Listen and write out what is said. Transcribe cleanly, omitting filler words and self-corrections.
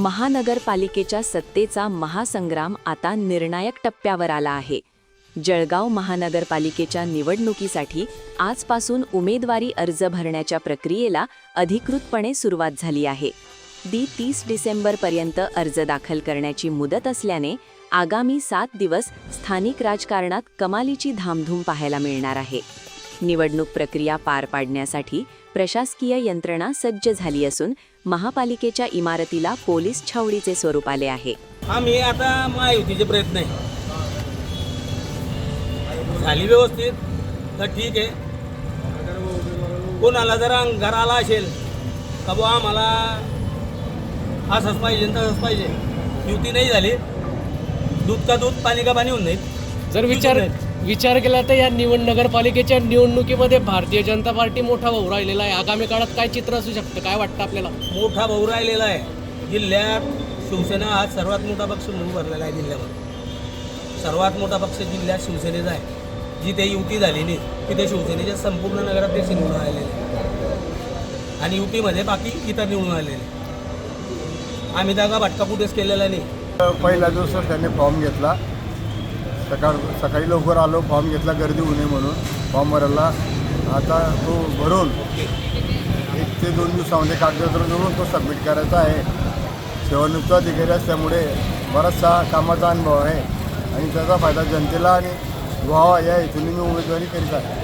महानगरपालिकेच्या सत्तेचा महासंग्राम आता निर्णायक टप्प्यावर आला आहे. जळगाव महानगरपालिकेच्या निवडणुकीसाठी आजपासून उमेदवारी अर्ज भरण्याच्या प्रक्रियेला अधिकृतपणे सुरुवात झाली आहे. 30 डिसेंबरपर्यंत अर्ज दाखल करण्याची मुदत असल्याने आगामी 7 दिवस स्थानिक राजकारणात कमालीची धामधूम पाहायला मिळणार आहे. निवडणूक प्रक्रिया पार पाडण्यासाठी प्रशासकीय यंत्रणा सज्ज झाली असून महापालिकेच्या इमारतीला पोलीस छावणीचे स्वरूप आले आहे. आम्ही आता महायुतीचे प्रयत्न आहे झाली व्यवस्थित तर ठीक आहे. कोणाला जर अंगार आला असेल का बुवा आम्हाला असंच पाहिजे तसंच पाहिजे, युती नाही झाली, दूध का दूध पाणी का पाणी होऊन नाही. जर विचार केला तर या नगरपालिकेच्या निवडणुकीमध्ये भारतीय जनता पार्टी मोठा भाऊ राहिलेला आहे. आगामी काळात काय चित्र असू शकतं, काय वाटतं आपल्याला? मोठा भाऊ राहिलेला आहे. जिल्ह्यात शिवसेना हा सर्वात मोठा पक्ष म्हणून भरलेला आहे. जिल्ह्यामध्ये सर्वात मोठा पक्ष जिल्ह्यात शिवसेनेचा आहे. जिथे युती झाली नाही तिथे शिवसेनेचे संपूर्ण नगराध्यक्ष निवडून आलेले आणि युतीमध्ये बाकी इतर निवडून आलेले. आम्ही दागा भटका कुठेच केलेला नाही. पहिल्या दिवसात त्यांनी फॉर्म घेतला, सकाळी लवकर आलो, फॉर्म घेतला, गर्दी होऊ नये म्हणून फॉर्म भरायला. आता तो भरून 1 ते 2 दिवसामध्ये कागदपत्र जोडून तो सबमिट करायचा आहे. सेवानिवृत्त अधिकारी असल्यामुळे बराचसा कामाचा अनुभव आहे आणि त्याचा फायदा जनतेला आणि व्हावा या हेतूने मी उमेदवारी करीत आहे.